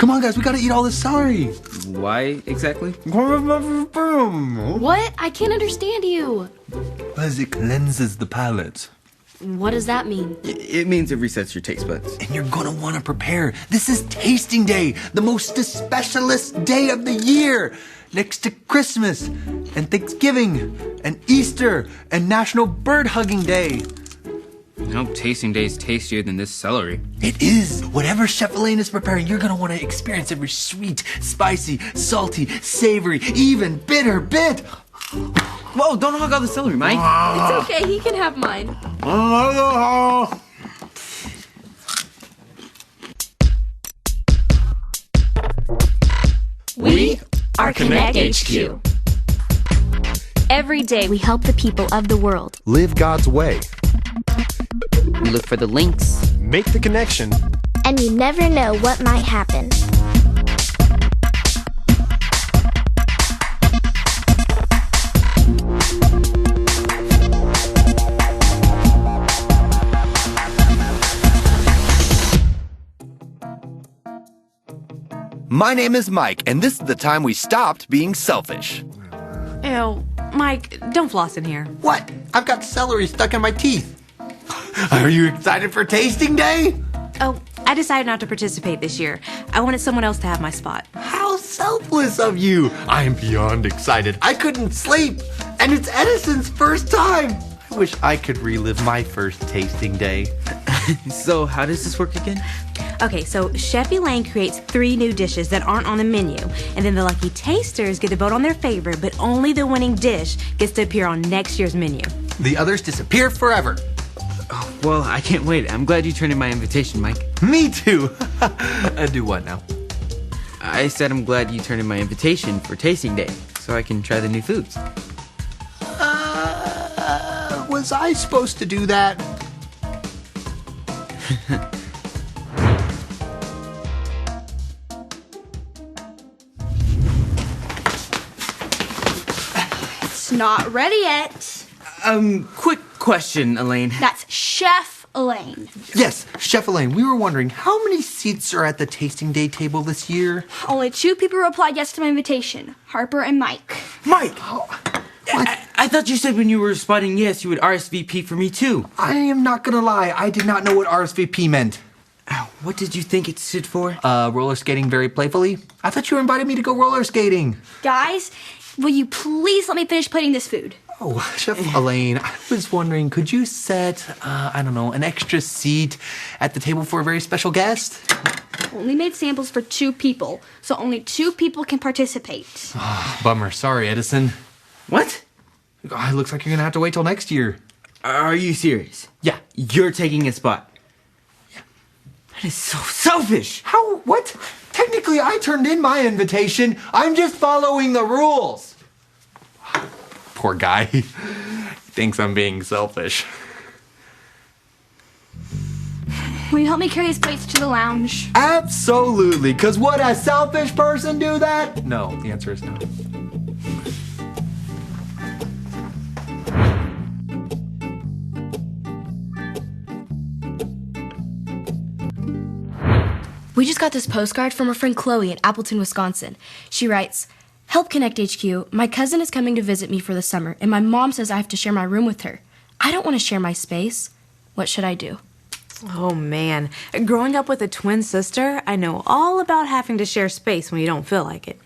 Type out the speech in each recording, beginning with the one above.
Come on, guys, we gotta eat all this celery. Why exactly? What? I can't understand you. Because it cleanses the palate. What does that mean? It means it resets your taste buds. And you're gonna wanna prepare. This is tasting day, the most specialist day of the year. Next to Christmas, and Thanksgiving, and Easter, and National Bird Hugging Day. I hope tasting day is tastier than this celery. It is. Whatever Chef Elaine is preparing, you're gonna wanna experience every sweet, spicy, salty, savory, even bitter bit. Whoa, don't hug all the celery, Mike. It's okay, he can have mine. We are Connect HQ. Every day we help the people of the world. Live God's way. We look for the links. Make the connection. And you never know what might happen. My name is Mike, and this is the time we stopped being selfish. Ew, Mike, don't floss in here. What? I've got celery stuck in my teeth. Are you excited for tasting day? Oh, I decided not to participate this year. I wanted someone else to have my spot. How selfless of you. I am beyond excited. I couldn't sleep. And it's Edison's first time. I wish I could relive my first tasting day. So how does this work again? Okay, so Chef Elaine creates 3 new dishes that aren't on the menu, and then the lucky tasters get to vote on their favorite, but only the winning dish gets to appear on next year's menu. The others disappear forever. Oh, well, I can't wait. I'm glad you turned in my invitation, Mike. Me too. Do what now? I said I'm glad you turned in my invitation for tasting day, so I can try the new foods. Was I supposed to do that? It's not ready yet. Quick question, Elaine. That's Chef Elaine. Yes, Chef Elaine, we were wondering how many seats are at the tasting day table this year? Only 2 people replied yes to my invitation, Harper and Mike. Mike! I thought you said when you were responding yes, you would RSVP for me too. I am not gonna lie, I did not know what RSVP meant. What did you think it stood for? Roller skating very playfully? I thought you invited me to go roller skating. Guys, will you please let me finish plating this food? Oh, Chef Elaine, I was wondering, could you set, an extra seat at the table for a very special guest? Only made samples for 2 people, so only 2 people can participate. Bummer. Sorry, Edison. What? It looks like you're gonna have to wait till next year. Are you serious? Yeah. You're taking a spot? Yeah. That is so selfish. How? What? Technically, I turned in my invitation. I'm just following the rules. Poor guy. He thinks I'm being selfish. Will you help me carry these plates to the lounge? Absolutely, because would a selfish person do that? No, the answer is no. We just got this postcard from our friend Chloe in Appleton, Wisconsin. She writes, "Help Connect HQ. My cousin is coming to visit me for the summer, and my mom says I have to share my room with her. I don't want to share my space. What should I do?" Oh man, growing up with a twin sister, I know all about having to share space when you don't feel like it.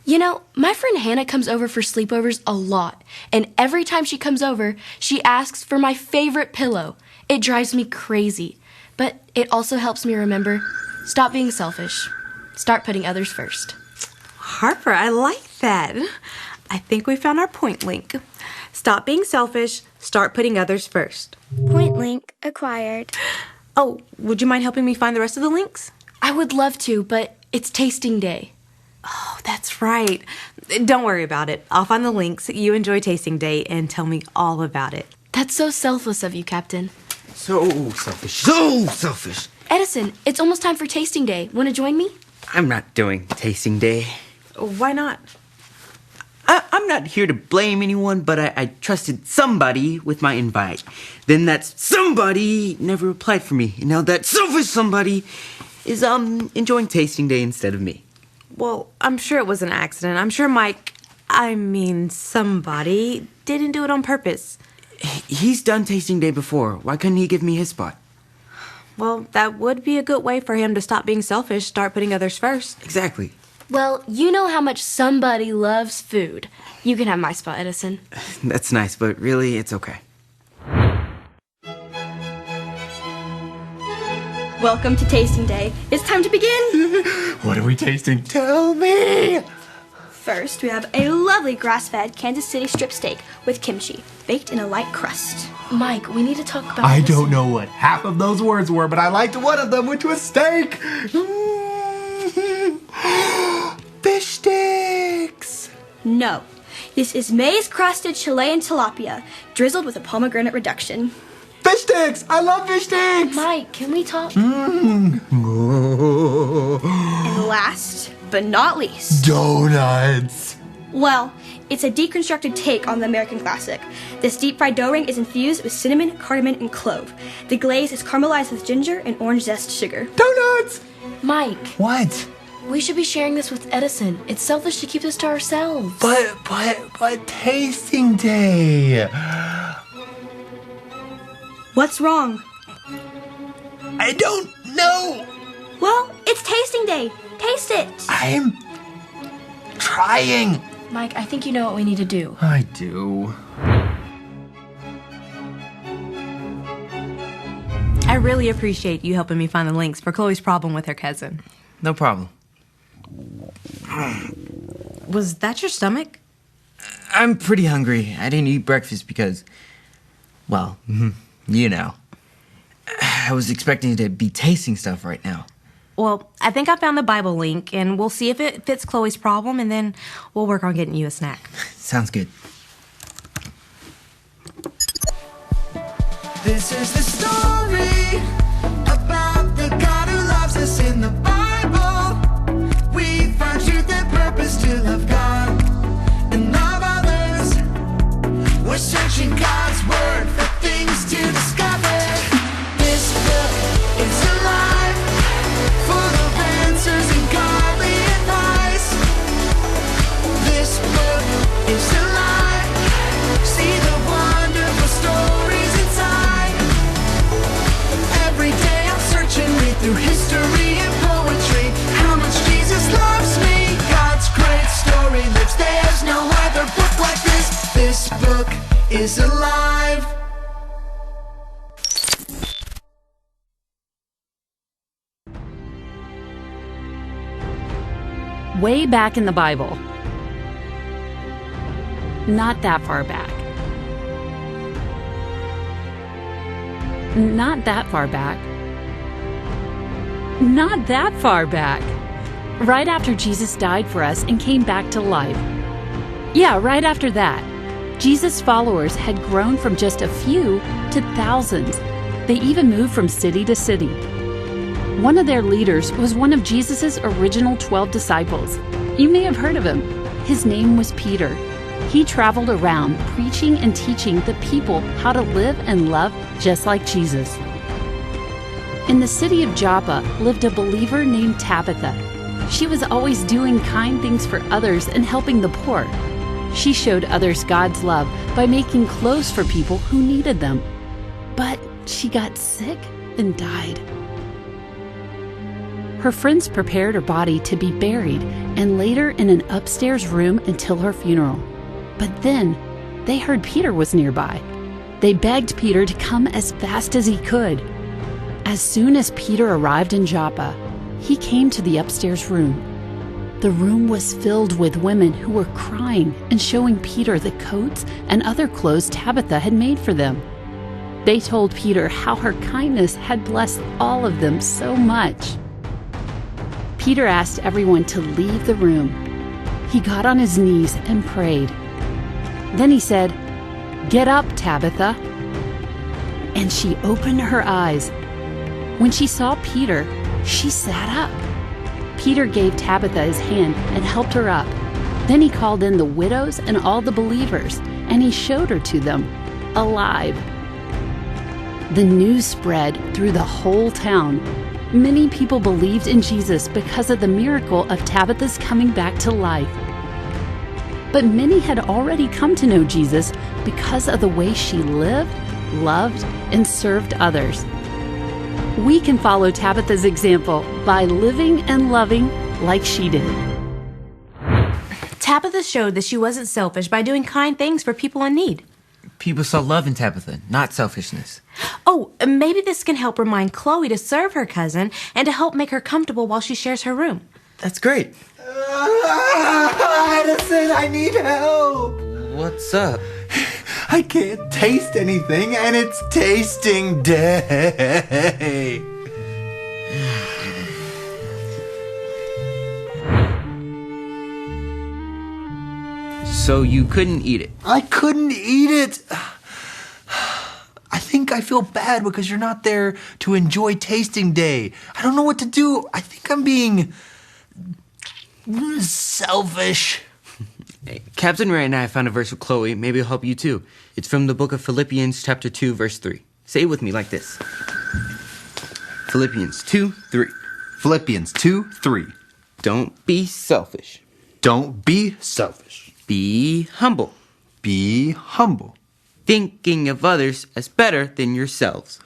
You know, my friend Hannah comes over for sleepovers a lot, and every time she comes over, she asks for my favorite pillow. It drives me crazy, but it also helps me remember, stop being selfish. Start putting others first. Harper, I like that. I think we found our point link. Stop being selfish, start putting others first. Point link acquired. Oh, would you mind helping me find the rest of the links? I would love to, but it's tasting day. Oh, that's right. Don't worry about it. I'll find the links. You enjoy tasting day and tell me all about it. That's so selfless of you, Captain. So selfish. So selfish. Edison, it's almost time for tasting day. Want to join me? I'm not doing tasting day. Why not? I'm not here to blame anyone, but I trusted somebody with my invite. Then that somebody never replied for me. And now that selfish somebody is enjoying tasting day instead of me. Well, I'm sure it was an accident. I'm sure somebody didn't do it on purpose. He's done tasting day before. Why couldn't he give me his spot? Well, that would be a good way for him to stop being selfish, start putting others first. Exactly. Well, you know how much somebody loves food. You can have my spot, Edison. That's nice, but really, it's okay. Welcome to Tasting Day. It's time to begin. What are we tasting? Tell me! First, we have a lovely grass-fed Kansas City strip steak with kimchi, baked in a light crust. Mike, we need to talk about I Edison. don't know what half of those words were, but I liked one of them, which was steak. Fish sticks. No, this is maize-crusted Chilean tilapia, drizzled with a pomegranate reduction. Fish sticks! I love fish sticks! Mike, can we talk? And last, but not least, Donuts. well, it's a deconstructed take on the American classic. This deep-fried dough ring is infused with cinnamon, cardamom, and clove. The glaze is caramelized with ginger and orange zest sugar. Donuts! Mike, What? we should be sharing this with Edison. It's selfish to keep this to ourselves. But tasting day. What's wrong? I don't know. Well, it's tasting day. Taste it. I'm trying. Mike, I think you know what we need to do. I do. I really appreciate you helping me find the links for Chloe's problem with her cousin. No problem. Was that your stomach? I'm pretty hungry. I didn't eat breakfast because, well, you know. I was expecting to be tasting stuff right now. Well, I think I found the Bible link, and we'll see if it fits Chloe's problem, and then we'll work on getting you a snack. Sounds good. This is the story about the God who loves us in the Bible. We find truth and purpose to love God and love others. We're searching God's word for things to discover. This book is alive, full of answers and godly advice. This book is alive. See the wonderful stories inside. Every day I'm searching, read through history and poetry. How much Jesus loves me. God's great story lives. There's no other book like this. This book is alive. Way back in the Bible. Not that far back. Not that far back. Not that far back. Right after Jesus died for us and came back to life. Yeah, right after that. Jesus' followers had grown from just a few to thousands. They even moved from city to city. One of their leaders was one of Jesus' original 12 disciples. You may have heard of him. His name was Peter. He traveled around preaching and teaching the people how to live and love just like Jesus. In the city of Joppa lived a believer named Tabitha. She was always doing kind things for others and helping the poor. She showed others God's love by making clothes for people who needed them. But she got sick and died. Her friends prepared her body to be buried and laid her in an upstairs room until her funeral. But then they heard Peter was nearby. They begged Peter to come as fast as he could. As soon as Peter arrived in Joppa, he came to the upstairs room. The room was filled with women who were crying and showing Peter the coats and other clothes Tabitha had made for them. They told Peter how her kindness had blessed all of them so much. Peter asked everyone to leave the room. He got on his knees and prayed. Then he said, "Get up, Tabitha." And she opened her eyes. When she saw Peter, she sat up. Peter gave Tabitha his hand and helped her up. Then he called in the widows and all the believers, and he showed her to them, alive. The news spread through the whole town. Many people believed in Jesus because of the miracle of Tabitha's coming back to life. But many had already come to know Jesus because of the way she lived, loved, and served others. We can follow Tabitha's example by living and loving like she did. Tabitha showed that she wasn't selfish by doing kind things for people in need. People saw love in Tabitha, not selfishness. Oh, maybe this can help remind Chloe to serve her cousin and to help make her comfortable while she shares her room. That's great. Edison, I need help. What's up? I can't taste anything, and it's tasting day. So you couldn't eat it? I couldn't eat it. I think I feel bad because you're not there to enjoy tasting day. I don't know what to do. I think I'm being selfish. Hey, Captain Ray and I found a verse with Chloe. Maybe it'll help you too. It's from the book of Philippians chapter 2, verse 3. Say it with me like this. Philippians 2:3. Philippians 2:3. Don't be selfish. Don't be selfish. Be humble. Be humble. Thinking of others as better than yourselves.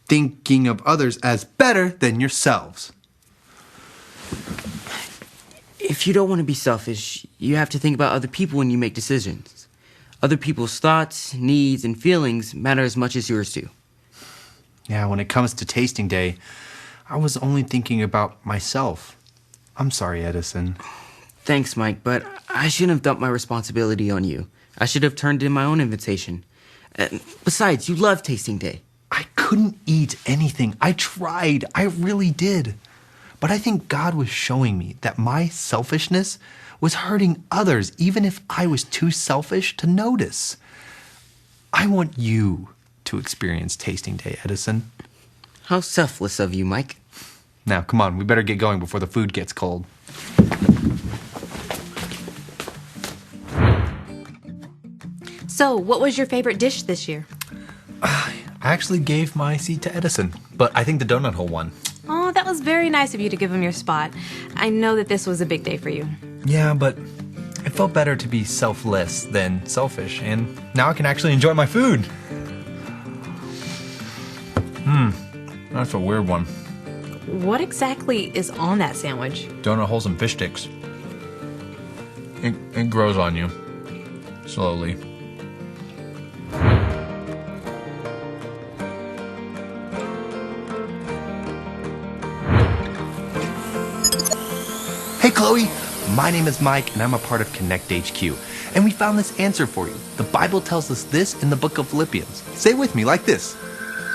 Thinking of others as better than yourselves. If you don't want to be selfish, you have to think about other people when you make decisions. Other people's thoughts, needs, and feelings matter as much as yours do. Yeah, when it comes to tasting day, I was only thinking about myself. I'm sorry, Edison. Thanks, Mike, but I shouldn't have dumped my responsibility on you. I should have turned in my own invitation. Besides, you love tasting day. I couldn't eat anything. I tried. I really did. But I think God was showing me that my selfishness was hurting others, even if I was too selfish to notice. I want you to experience tasting day, Edison. How selfless of you, Mike. Now, come on, we better get going before the food gets cold. So, what was your favorite dish this year? I actually gave my seat to Edison, but I think the donut hole won. Oh, that was very nice of you to give him your spot. I know that this was a big day for you. Yeah, but it felt better to be selfless than selfish, and now I can actually enjoy my food. That's a weird one. What exactly is on that sandwich? Donut holes and fish sticks. It grows on you. Slowly. Hey Chloe, my name is Mike and I'm a part of Connect HQ. And we found this answer for you. The Bible tells us this in the book of Philippians. Say it with me like this.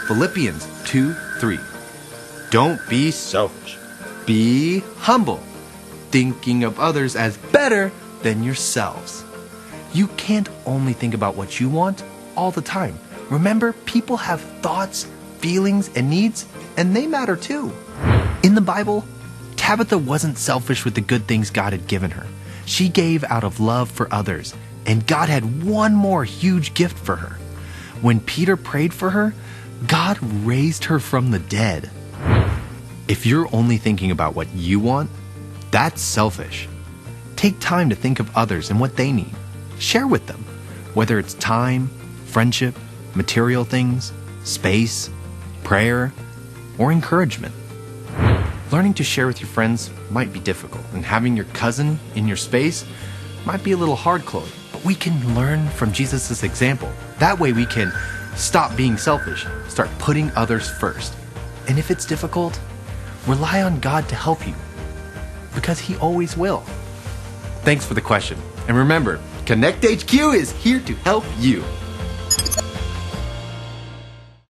Philippians 2:3. Don't be selfish. Be humble, thinking of others as better than yourselves. You can't only think about what you want all the time. Remember, people have thoughts, feelings, and needs, and they matter too. In the Bible, Tabitha wasn't selfish with the good things God had given her. She gave out of love for others, and God had one more huge gift for her. When Peter prayed for her, God raised her from the dead. If you're only thinking about what you want, that's selfish. Take time to think of others and what they need. Share with them, whether it's time, friendship, material things, space, prayer, or encouragement. Learning to share with your friends might be difficult, and having your cousin in your space might be a little hard, Chloe. But we can learn from Jesus' example. That way we can stop being selfish, start putting others first. And if it's difficult, rely on God to help you, because He always will. Thanks for the question. And remember, Connect HQ is here to help you.